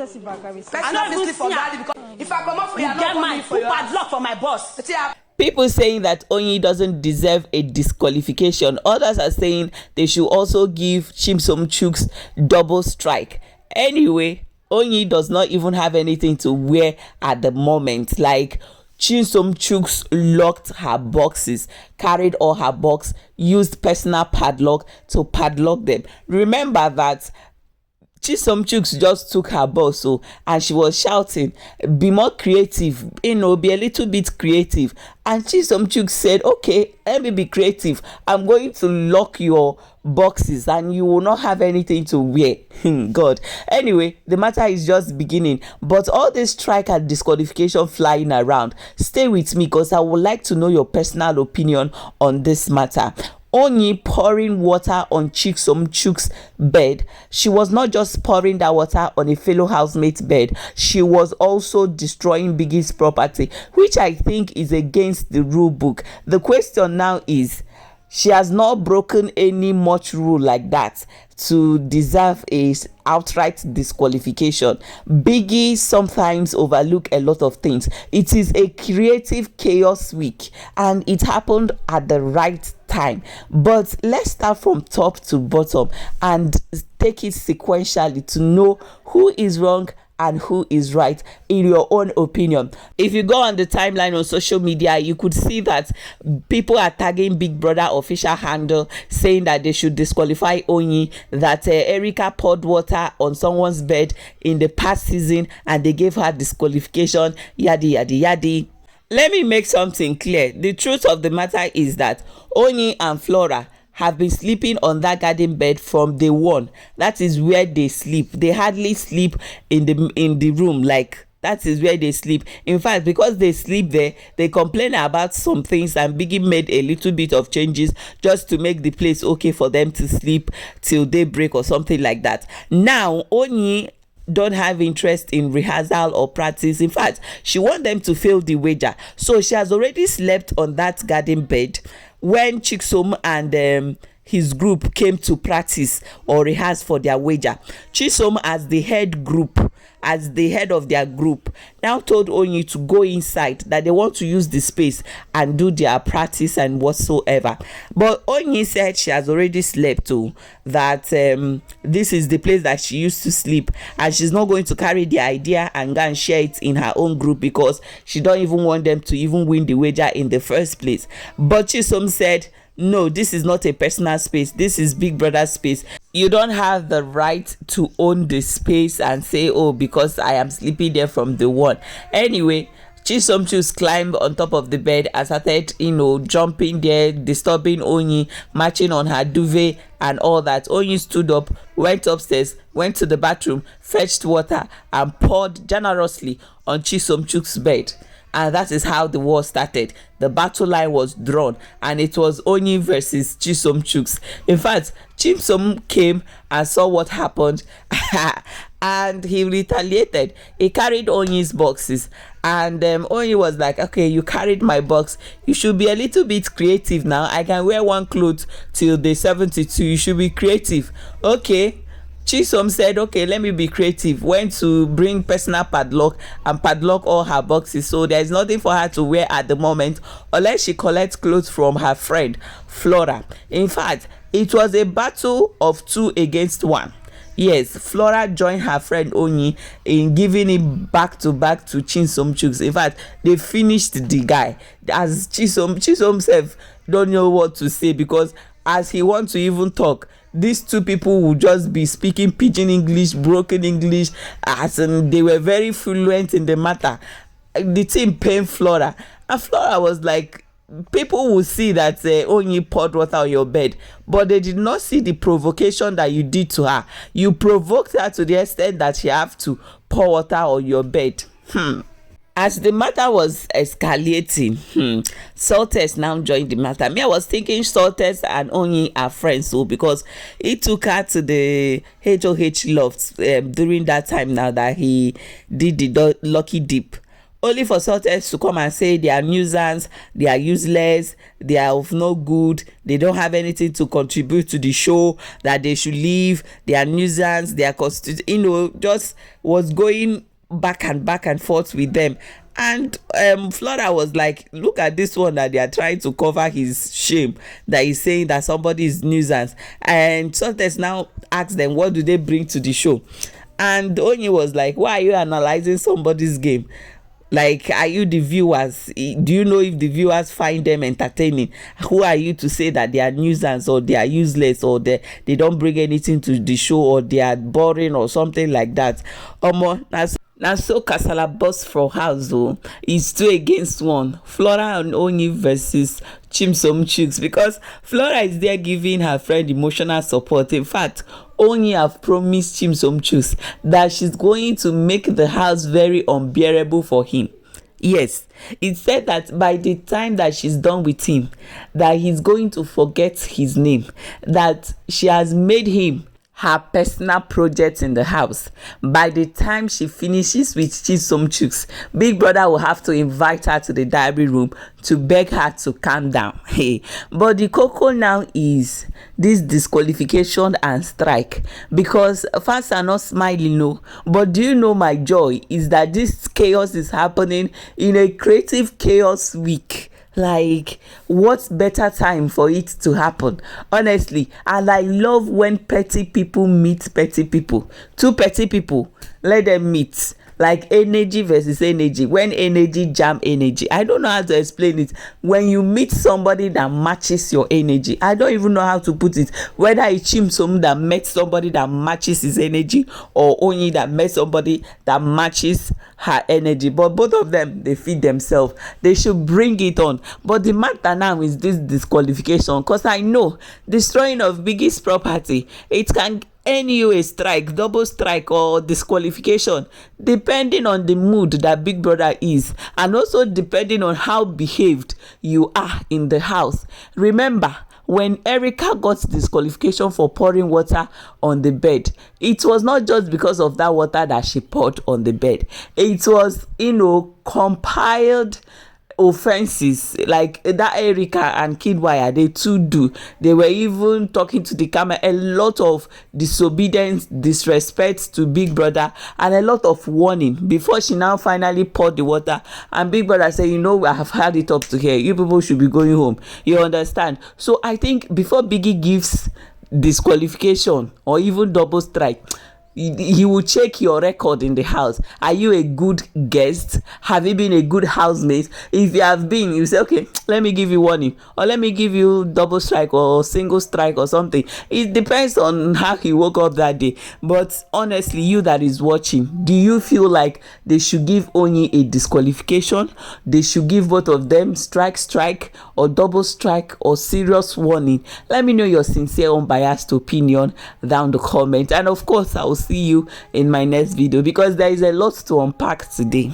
recessive back. I not even for daddy because if I come up for you, get my full padlock for my boss. People saying that OYIN doesn't deserve a disqualification. Others are saying they should also give CHIMSOM Chuks double strike. Anyway, OYIN does not even have anything to wear at the moment. Like, CHIMSOM Chuks locked her boxes, carried all her box, used personal padlock to padlock them. Remember that CHIMSOM Chuks just took her box, and she was shouting, be more creative, be a little bit creative. And CHIMSOM Chuks said, okay, let me be creative. I'm going to lock your boxes and you will not have anything to wear. God. Anyway, the matter is just beginning. But all this strike and disqualification flying around, stay with me because I would like to know your personal opinion on this matter. OYIN pouring water on CHIMSOM Chuks' bed. She was not just pouring that water on a fellow housemate's bed. She was also destroying Biggie's property, which I think is against the rule book. The question now is, she has not broken any much rule like that to deserve a outright disqualification. Biggie sometimes overlook a lot of things. It is a creative chaos week and it happened at the right time. But let's start from top to bottom and take it sequentially to know who is wrong and who is right in your own opinion. If you go on the timeline on social media, you could see that people are tagging Big Brother official handle saying that they should disqualify OYIN, that Erica poured water on someone's bed in the past season and they gave her disqualification, yadi yadi yadi. Let me make something clear. The truth of the matter is that OYIN and Flora have been sleeping on that garden bed from day one. That is where they sleep. They hardly sleep in the room. Like, that is where they sleep. In fact, because they sleep there, they complain about some things, and Biggie made a little bit of changes just to make the place okay for them to sleep till daybreak or something like that. Now, OYIN don't have interest in rehearsal or practice. In fact, she wants them to fail the wager. So she has already slept on that garden bed when CHIMSOM and his group came to practice or rehearse for their wager. CHIMSOM, as the head of their group, now told OYIN to go inside, that they want to use the space and do their practice and whatsoever. But OYIN said she has already slept too, that this is the place that she used to sleep, and she's not going to carry the idea and go and share it in her own group because she don't even want them to even win the wager in the first place. But CHIMSOM said, no, this is not a personal space. This is Big Brother's space. You don't have the right to own the space and say, oh, because I am sleeping there from the one. Anyway, CHIMSOM Chuks climbed on top of the bed and started, jumping there, disturbing OYIN, marching on her duvet and all that. OYIN stood up, went upstairs, went to the bathroom, fetched water and poured generously on CHIMSOM Chuks' bed. And that is how the war started. The battle line was drawn and it was OYIN versus CHIMSOM Chuks. In fact, CHIMSOM came and saw what happened and he retaliated. He carried OYIN's boxes and OYIN was like, okay, you carried my box. You should be a little bit creative now. I can wear one cloth till day 72. You should be creative. Okay. CHIMSOM said, okay, let me be creative. Went to bring personal padlock and padlock all her boxes. So there's nothing for her to wear at the moment unless she collects clothes from her friend, Flora. In fact, it was a battle of 2 against 1. Yes, Flora joined her friend OYIN in giving it back to CHIMSOM Chuks. In fact, they finished the guy. As CHIMSOM self don't know what to say because as he wants to even talk, these two people will just be speaking pidgin English, broken English, as in they were very fluent in the matter. The team paid Flora, and Flora was like, people will see that OYIN poured water on your bed, but they did not see the provocation that you did to her. You provoked her to the extent that she have to pour water on your bed. As the matter was escalating, Salters now joined the matter. Me, I was thinking Salters and OYIN are friends, because he took her to the HOH loft during that time now that he did the lucky dip. only for Sultans to come and say they are nuisance, they are useless, they are of no good, they don't have anything to contribute to the show, that they should leave, they are nuisance, they are just was going back and forth with them. And Flora was like, look at this one, that they are trying to cover his shame, that he's saying that somebody is nuisance. And Sultans now asked them, what do they bring to the show? And Oyin was like, why are you analyzing somebody's game? Like, are you the viewers? Do you know if the viewers find them entertaining? Who are you to say that they are nuisance, or they are useless, or they don't bring anything to the show, or they are boring, or something like that? Now so kasala burst for house though. It's 2 against 1. Flora and Oyin versus CHIMSOM Chooks, because Flora is there giving her friend emotional support. In fact, Oyin have promised CHIMSOM Chooks that she's going to make the house very unbearable for him. Yes, it said that by the time that she's done with him, that he's going to forget his name, that she has made him her personal project in the house. By the time she finishes with CHIMSOM Chooks, Big Brother will have to invite her to the diary room to beg her to calm down. Hey, but the cocoa now is this disqualification and strike, because fans are not smiling, no. But do you know my joy is that this chaos is happening in a creative chaos week. Like, what better time for it to happen, honestly? And I love when petty people meet petty people. 2 petty people, let them meet. Like energy versus energy. When energy jam energy, I don't know how to explain it. When you meet somebody that matches your energy, I don't even know how to put it. Whether it's CHIMSOM that met somebody that matches his energy, or Oyin that met somebody that matches her energy, but both of them, they feed themselves. They should bring it on. But the matter now is this disqualification, because I know destroying of Biggie's property, it can earn you a strike, double strike, or disqualification, depending on the mood that Big Brother is, and also depending on how behaved you are in the house. Remember, when Erica got disqualification for pouring water on the bed, it was not just because of that water that she poured on the bed. It was, compiled offenses, like that Erica and Kidwire, they too do. They were even talking to the camera, a lot of disobedience, disrespect to Big Brother, and a lot of warning before she now finally poured the water. And Big Brother said, I have had it up to here, you people should be going home. You understand? So I think before Biggie gives disqualification or even double strike, he will check your record in the house. Are you a good guest? Have you been a good housemate? If you have been, you say, okay, let me give you warning, or let me give you double strike or single strike or something. It depends on how he woke up that day. But honestly, you that is watching, do you feel like they should give Oyin a disqualification? They should give both of them strike, or double strike, or serious warning? Let me know your sincere, unbiased opinion down the comment. And of course, I will see you in my next video, because there is a lot to unpack today.